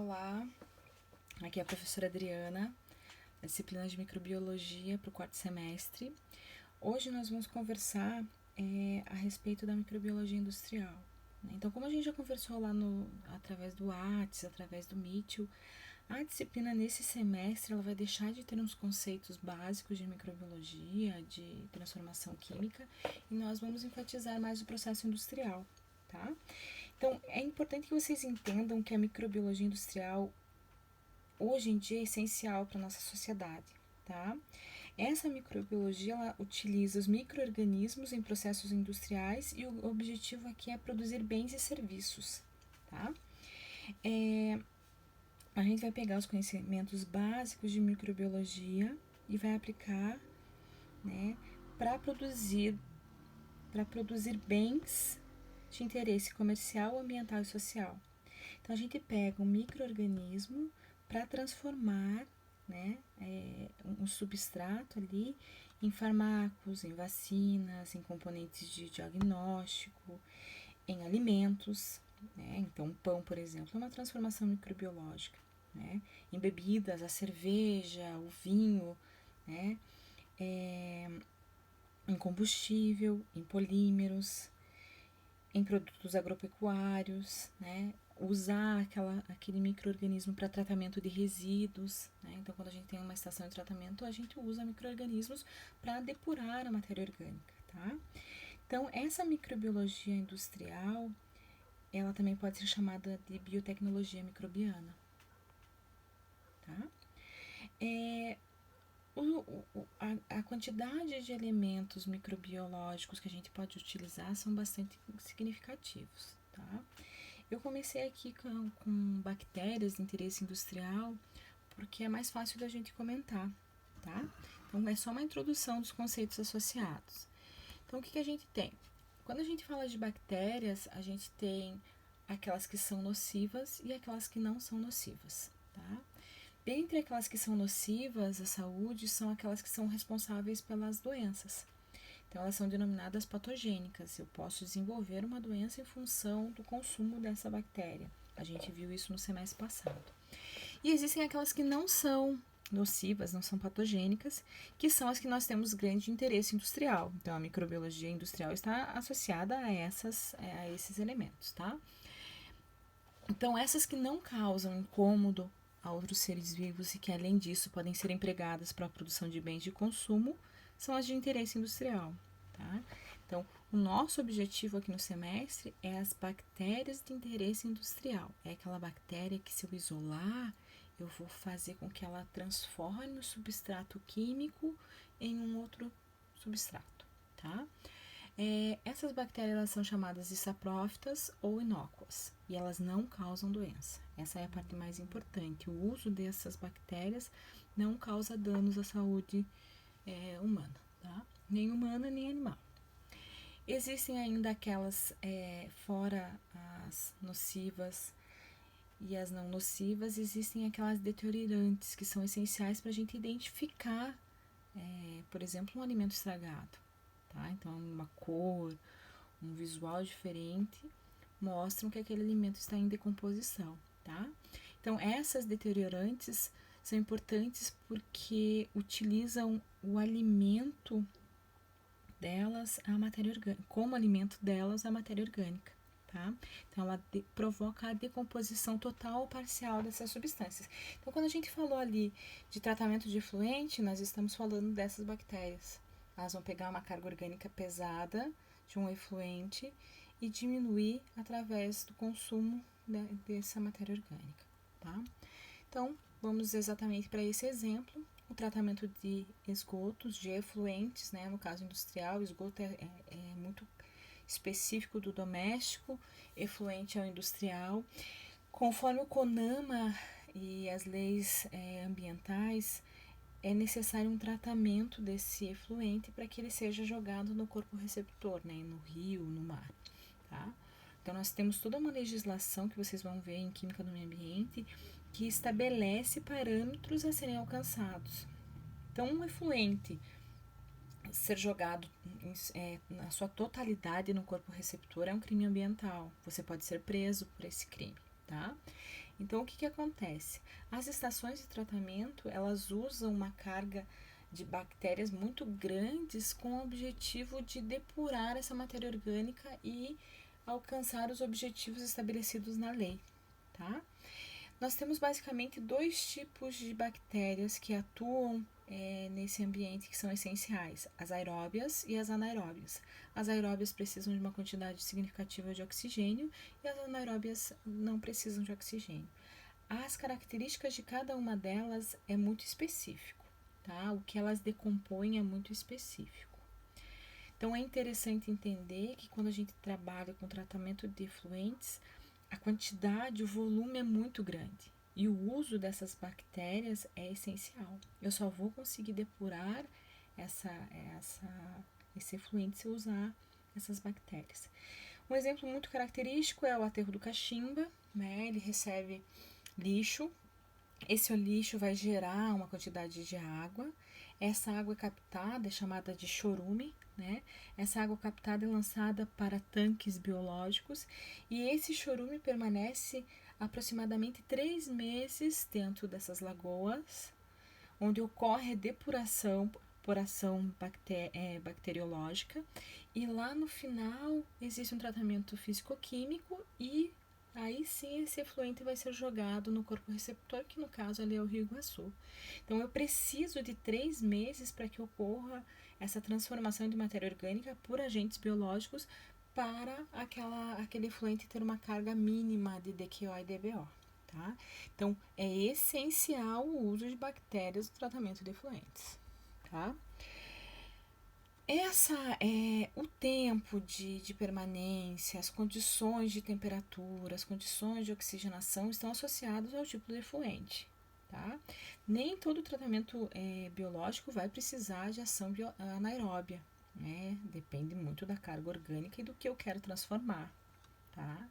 Olá, aqui é a professora Adriana, da disciplina de microbiologia para o quarto semestre. Hoje nós vamos conversar a respeito da microbiologia industrial. Então, como a gente já conversou lá através do Whats, através do Meet, a disciplina nesse semestre ela vai deixar de ter uns conceitos básicos de microbiologia, de transformação química, e nós vamos enfatizar mais o processo industrial, tá? Então, é importante que vocês entendam que a microbiologia industrial hoje em dia é essencial para a nossa sociedade, tá? Essa microbiologia ela utiliza os micro-organismos em processos industriais e o objetivo aqui é produzir bens e serviços, tá? A gente vai pegar os conhecimentos básicos de microbiologia e vai aplicar, né, para produzir bens de interesse comercial, ambiental e social. Então, a gente pega um micro-organismo para transformar, né, um substrato ali em fármacos, em vacinas, em componentes de diagnóstico, em alimentos, né? Então, o pão, por exemplo, é uma transformação microbiológica, né? Em bebidas, a cerveja, o vinho, né? Em combustível, em polímeros, em produtos agropecuários, né? Usar aquele micro-organismo para tratamento de resíduos, né? Então, quando a gente tem uma estação de tratamento, a gente usa micro-organismos para depurar a matéria orgânica, tá? Então, essa microbiologia industrial, ela também pode ser chamada de biotecnologia microbiana, tá? A quantidade de elementos microbiológicos que a gente pode utilizar são bastante significativos, tá? Eu comecei aqui com bactérias de interesse industrial porque é mais fácil da gente comentar, tá? Então, é só uma introdução dos conceitos associados. Então, o que a gente tem? Quando a gente fala de bactérias, a gente tem aquelas que são nocivas e aquelas que não são nocivas, tá? Dentre aquelas que são nocivas à saúde, são aquelas que são responsáveis pelas doenças. Então, elas são denominadas patogênicas. Eu posso desenvolver uma doença em função do consumo dessa bactéria. A gente viu isso no semestre passado. E existem aquelas que não são nocivas, não são patogênicas, que são as que nós temos grande interesse industrial. Então, a microbiologia industrial está associada a esses elementos, tá? Então, essas que não causam incômodo a outros seres vivos e que, além disso, podem ser empregadas para a produção de bens de consumo, são as de interesse industrial, tá? Então, o nosso objetivo aqui no semestre é as bactérias de interesse industrial. É aquela bactéria que, se eu isolar, eu vou fazer com que ela transforme o substrato químico em um outro substrato, tá? Essas bactérias elas são chamadas de saprófitas ou inócuas e elas não causam doença. Essa é a parte mais importante. O uso dessas bactérias não causa danos à saúde humana, tá? Nem humana, nem animal. Existem ainda aquelas, fora as nocivas e as não nocivas, existem aquelas deteriorantes que são essenciais para a gente identificar, por exemplo, um alimento estragado, tá? Então, uma cor, um visual diferente mostram que aquele alimento está em decomposição, tá? Então, essas deteriorantes são importantes porque utilizam o alimento delas, a matéria orgânica, como alimento delas, a matéria orgânica, tá? Então, ela provoca a decomposição total ou parcial dessas substâncias. Então, quando a gente falou ali de tratamento de efluente, nós estamos falando dessas bactérias. Elas vão pegar uma carga orgânica pesada de um efluente e diminuir através do consumo dessa matéria orgânica, tá? Então, vamos exatamente para esse exemplo. O tratamento de esgotos, de efluentes, né? No caso industrial, esgoto é muito específico do doméstico, efluente é o industrial. Conforme o CONAMA e as leis ambientais, é necessário um tratamento desse efluente para que ele seja jogado no corpo receptor, né? No rio, no mar, tá? Então, nós temos toda uma legislação que vocês vão ver em Química do Meio Ambiente que estabelece parâmetros a serem alcançados. Então, um efluente ser jogado na sua totalidade no corpo receptor é um crime ambiental. Você pode ser preso por esse crime, tá? Então, o que acontece? As estações de tratamento, elas usam uma carga de bactérias muito grandes com o objetivo de depurar essa matéria orgânica e alcançar os objetivos estabelecidos na lei, tá? Nós temos basicamente dois tipos de bactérias que atuam nesse ambiente que são essenciais, as aeróbias e as anaeróbias. As aeróbias precisam de uma quantidade significativa de oxigênio e as anaeróbias não precisam de oxigênio. As características de cada uma delas é muito específico, tá? O que elas decompõem é muito específico. Então, é interessante entender que quando a gente trabalha com tratamento de efluentes, a quantidade, o volume é muito grande e o uso dessas bactérias é essencial. Eu só vou conseguir depurar esse efluente se eu usar essas bactérias. Um exemplo muito característico é o aterro do Cachimba, né? Ele recebe lixo. Esse lixo vai gerar uma quantidade de água. Essa água é captada, é chamada de chorume, né? Essa água captada é lançada para tanques biológicos e esse chorume permanece aproximadamente 3 meses dentro dessas lagoas, onde ocorre a depuração por ação bacteriológica e lá no final existe um tratamento físico-químico e aí sim esse efluente vai ser jogado no corpo receptor, que no caso ali é o Rio Iguaçu. Então eu preciso de 3 meses para que ocorra essa transformação de matéria orgânica por agentes biológicos para aquele efluente ter uma carga mínima de DQO e DBO. Tá? Então é essencial o uso de bactérias no tratamento de efluentes. Tá? O tempo de permanência, as condições de temperatura, as condições de oxigenação estão associados ao tipo de efluente, tá? Nem todo tratamento biológico vai precisar de ação anaeróbia, né? Depende muito da carga orgânica e do que eu quero transformar, tá?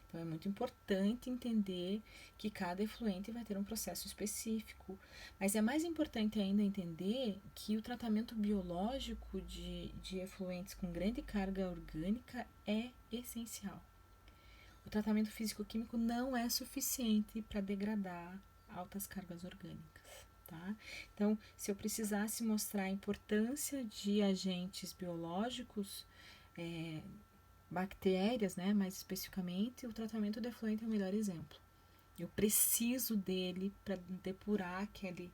Então, é muito importante entender que cada efluente vai ter um processo específico, mas é mais importante ainda entender que o tratamento biológico de efluentes com grande carga orgânica é essencial. O tratamento físico-químico não é suficiente para degradar altas cargas orgânicas. Tá? Então, se eu precisasse mostrar a importância de agentes biológicos, bactérias, né, mais especificamente, o tratamento de efluente é o melhor exemplo. Eu preciso dele para depurar aquele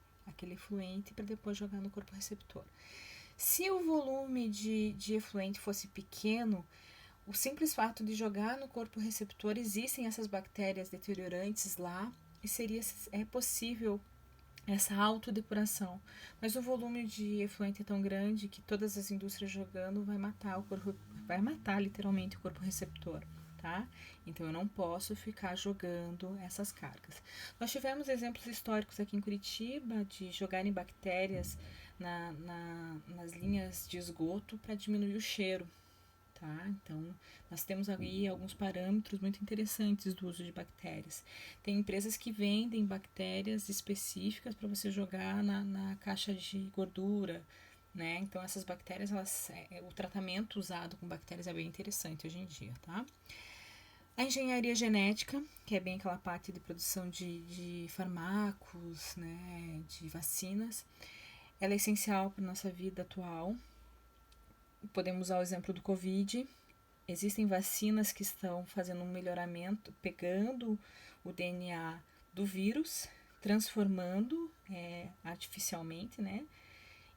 efluente para depois jogar no corpo receptor. Se o volume de efluente fosse pequeno, o simples fato de jogar no corpo receptor, existem essas bactérias deteriorantes lá e seria possível essa autodepuração. Mas o volume de efluente é tão grande que todas as indústrias jogando vai matar literalmente o corpo receptor, tá? Então eu não posso ficar jogando essas cargas. Nós tivemos exemplos históricos aqui em Curitiba de jogarem bactérias nas linhas de esgoto para diminuir o cheiro. Tá? Então, nós temos aí alguns parâmetros muito interessantes do uso de bactérias. Tem empresas que vendem bactérias específicas para você jogar na caixa de gordura, né? Então, essas bactérias, o tratamento usado com bactérias é bem interessante hoje em dia, tá? A engenharia genética, que é bem aquela parte de produção de fármacos, né, de vacinas, ela é essencial para a nossa vida atual. Podemos usar o exemplo do Covid. Existem vacinas que estão fazendo um melhoramento, pegando o DNA do vírus, transformando artificialmente, né?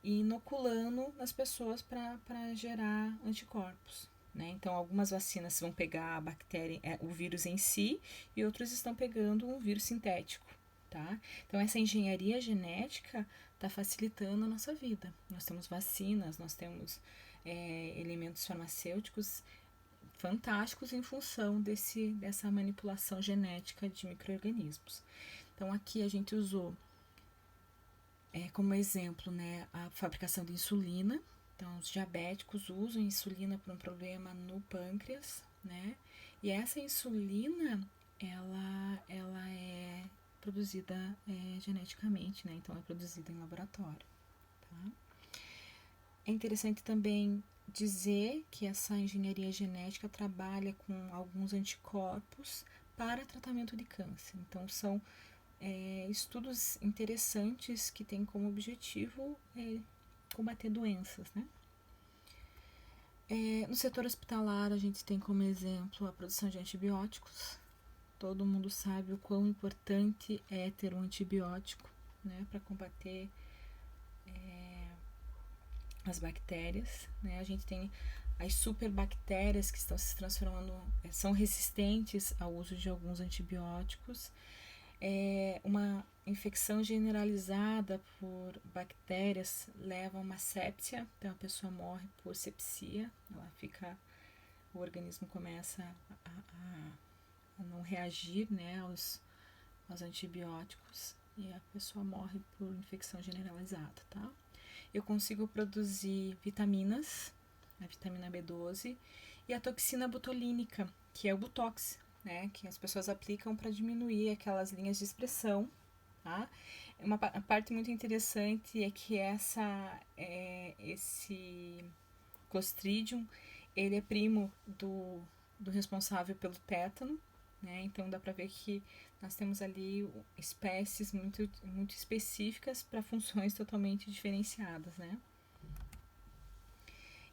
E inoculando nas pessoas para gerar anticorpos. Né? Então, algumas vacinas vão pegar a bactéria, o vírus em si, e outros estão pegando um vírus sintético. Tá? Então, essa engenharia genética está facilitando a nossa vida. Nós temos vacinas, nós temos elementos farmacêuticos fantásticos em função dessa manipulação genética de micro-organismos. Então, aqui a gente usou como exemplo, né, a fabricação de insulina. Então, os diabéticos usam insulina por um problema no pâncreas, né? E essa insulina, ela é produzida geneticamente, né? Então, é produzida em laboratório, tá? É interessante também dizer que essa engenharia genética trabalha com alguns anticorpos para tratamento de câncer. Então, são estudos interessantes que têm como objetivo combater doenças, né? No setor hospitalar, a gente tem como exemplo a produção de antibióticos. Todo mundo sabe o quão importante é ter um antibiótico, né, para combater as bactérias, né? A gente tem as superbactérias que estão se transformando, são resistentes ao uso de alguns antibióticos. Uma infecção generalizada por bactérias leva a uma sepsia, então a pessoa morre por sepsia, o organismo começa a não reagir, né, aos antibióticos e a pessoa morre por infecção generalizada, tá? Eu consigo produzir vitaminas, a vitamina B12 e a toxina botulínica, que é o Botox, né, que as pessoas aplicam para diminuir aquelas linhas de expressão, tá? Uma parte muito interessante é que esse Clostridium, ele é primo do responsável pelo tétano, né? Então dá para ver que nós temos ali espécies muito, muito específicas para funções totalmente diferenciadas, né?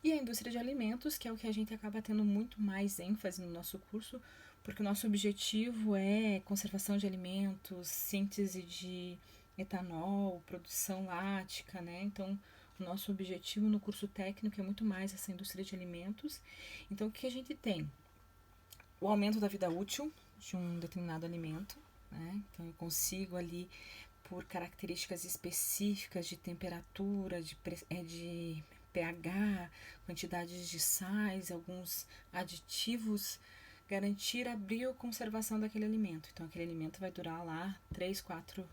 E a indústria de alimentos, que é o que a gente acaba tendo muito mais ênfase no nosso curso, porque o nosso objetivo é conservação de alimentos, síntese de etanol, produção lática, né? Então, o nosso objetivo no curso técnico é muito mais essa indústria de alimentos. Então, o que a gente tem? O aumento da vida útil de um determinado alimento, né? Então, eu consigo ali, por características específicas de temperatura, de pH, quantidades de sais, alguns aditivos, garantir a bioconservação daquele alimento. Então, aquele alimento vai durar lá 3, 4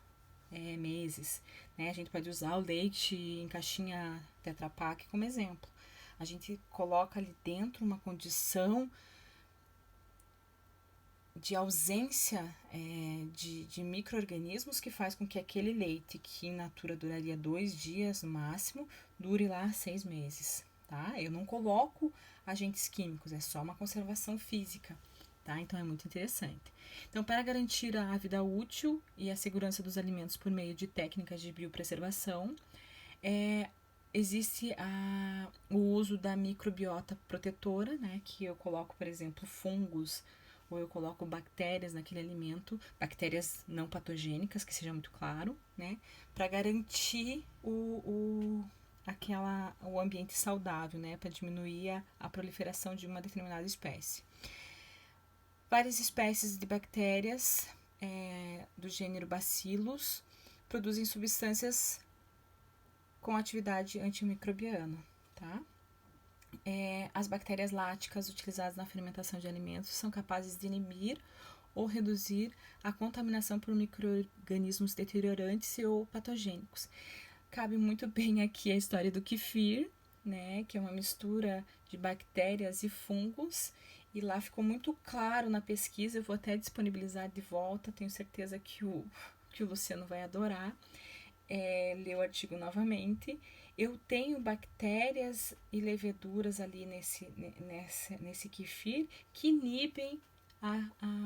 meses. Né? A gente pode usar o leite em caixinha Tetra Pak como exemplo. A gente coloca ali dentro uma condição de ausência de micro-organismos que faz com que aquele leite, que in natura duraria 2 dias no máximo, dure lá 6 meses, tá? Eu não coloco agentes químicos, é só uma conservação física, tá? Então é muito interessante. Então, para garantir a vida útil e a segurança dos alimentos por meio de técnicas de biopreservação, existe o uso da microbiota protetora, né? Que eu coloco, por exemplo, fungos, ou eu coloco bactérias naquele alimento, bactérias não patogênicas, que seja muito claro, né? Para garantir o ambiente saudável, né? Para diminuir a proliferação de uma determinada espécie. Várias espécies de bactérias do gênero Bacillus produzem substâncias com atividade antimicrobiana, tá? As bactérias láticas utilizadas na fermentação de alimentos são capazes de inibir ou reduzir a contaminação por micro-organismos deteriorantes ou patogênicos. Cabe muito bem aqui a história do kefir, né, que é uma mistura de bactérias e fungos, e lá ficou muito claro na pesquisa, eu vou até disponibilizar de volta, tenho certeza que o Luciano vai adorar, ler o artigo novamente. Eu tenho bactérias e leveduras ali nesse kefir que inibem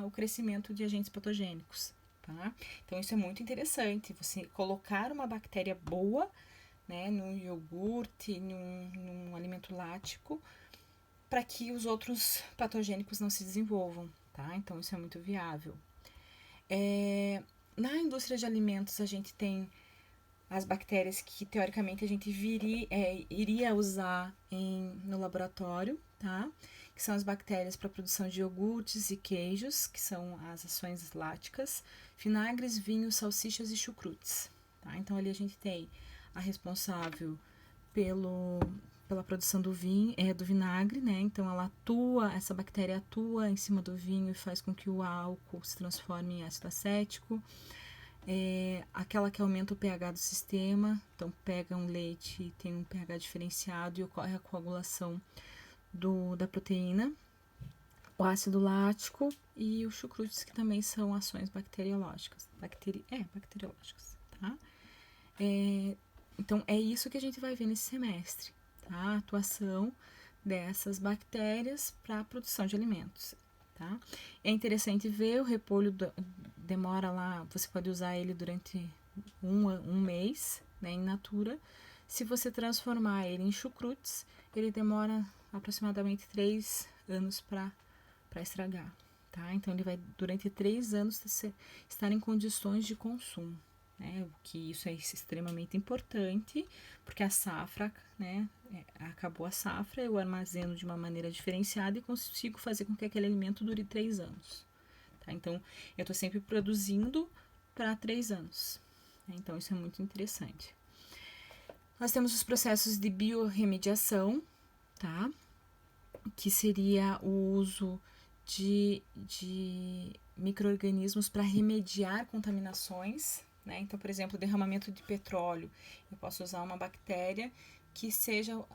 o crescimento de agentes patogênicos, tá? Então, isso é muito interessante, você colocar uma bactéria boa, né, num iogurte, num alimento lático, para que os outros patogênicos não se desenvolvam, tá? Então, isso é muito viável. Na indústria de alimentos, a gente tem as bactérias que, teoricamente, a gente iria usar no laboratório, tá? Que são as bactérias para a produção de iogurtes e queijos, que são as ações láticas, vinagres, vinhos, salsichas e chucrutes, tá? Então, ali a gente tem a responsável pela produção do vinagre, né? Então, essa bactéria atua em cima do vinho e faz com que o álcool se transforme em ácido acético. Aquela que aumenta o pH do sistema, então pega um leite, tem um pH diferenciado e ocorre a coagulação da proteína, o ácido lático e os chucrutes, que também são ações bacteriológicas, bacteriológicas, tá? Então, é isso que a gente vai ver nesse semestre, tá? A atuação dessas bactérias para a produção de alimentos. tá? É interessante ver, o repolho demora lá, você pode usar ele durante um mês, né, in natura. Se você transformar ele em chucrutes, ele demora aproximadamente 3 anos para estragar, tá? Então, ele vai, durante 3 anos, estar em condições de consumo, né? O que isso é extremamente importante, porque a safra, né? Acabou a safra, eu armazeno de uma maneira diferenciada e consigo fazer com que aquele alimento dure 3 anos, tá? Então, eu estou sempre produzindo para 3 anos, né? Então, isso é muito interessante. Nós temos os processos de biorremediação, tá? Que seria o uso de micro-organismos para remediar contaminações, né? Então, por exemplo, derramamento de petróleo. Eu posso usar uma bactéria que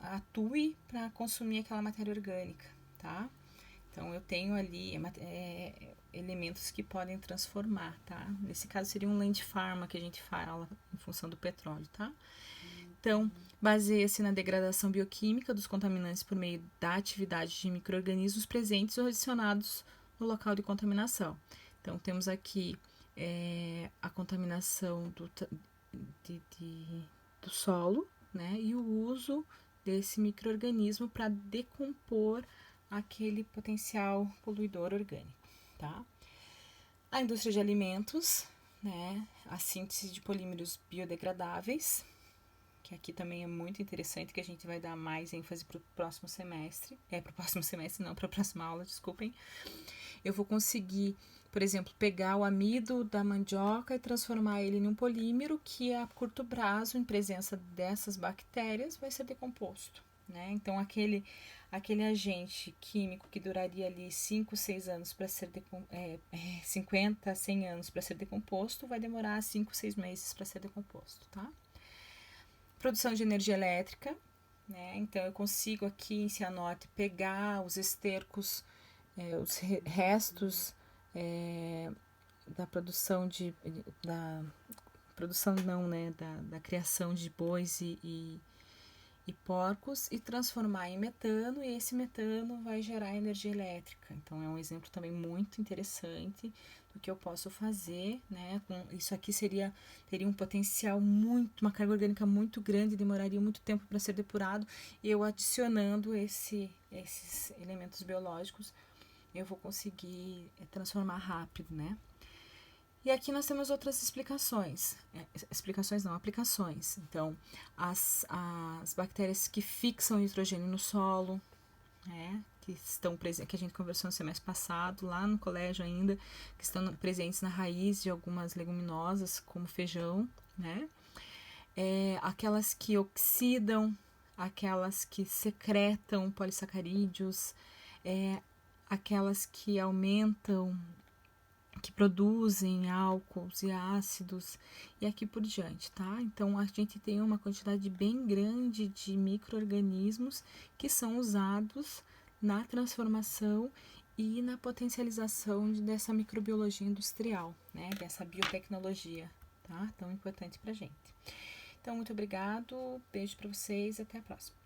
atue para consumir aquela matéria orgânica, tá? Então, eu tenho ali elementos que podem transformar, tá? Nesse caso, seria um land pharma que a gente fala em função do petróleo, tá? Então, baseia-se na degradação bioquímica dos contaminantes por meio da atividade de micro-organismos presentes ou adicionados no local de contaminação. Então, temos aqui a contaminação do solo, né, e o uso desse micro-organismo para decompor aquele potencial poluidor orgânico, tá? A indústria de alimentos, né, a síntese de polímeros biodegradáveis, que aqui também é muito interessante, que a gente vai dar mais ênfase para o próximo semestre. Para o próximo semestre, não, para a próxima aula, desculpem. Eu vou conseguir, por exemplo, pegar o amido da mandioca e transformar ele em um polímero que a curto prazo, em presença dessas bactérias, vai ser decomposto, né? Então, aquele agente químico que duraria ali 5, 6 anos para ser 50, 100 anos para ser decomposto, vai demorar 5, 6 meses para ser decomposto, tá? Produção de energia elétrica, né? Então, eu consigo aqui em Cianorte pegar os estercos, os restos da produção da criação de bois e porcos e transformar em metano, e esse metano vai gerar energia elétrica. Então, é um exemplo também muito interessante do que eu posso fazer, né? Isso aqui teria um potencial uma carga orgânica muito grande, demoraria muito tempo para ser depurado, e eu adicionando esses elementos biológicos, eu vou conseguir transformar rápido, né? E aqui nós temos outras explicações. Aplicações. Então, as bactérias que fixam nitrogênio no solo, né, que estão presentes, que a gente conversou no semestre passado, lá no colégio ainda, que estão presentes na raiz de algumas leguminosas, como feijão, né? Aquelas que oxidam, aquelas que secretam polissacarídeos, aquelas que aumentam, que produzem álcools e ácidos, e aqui por diante, tá? Então, a gente tem uma quantidade bem grande de micro-organismos que são usados na transformação e na potencialização dessa microbiologia industrial, né? Dessa biotecnologia, tá? Tão importante pra gente. Então, muito obrigado, beijo pra vocês, até a próxima.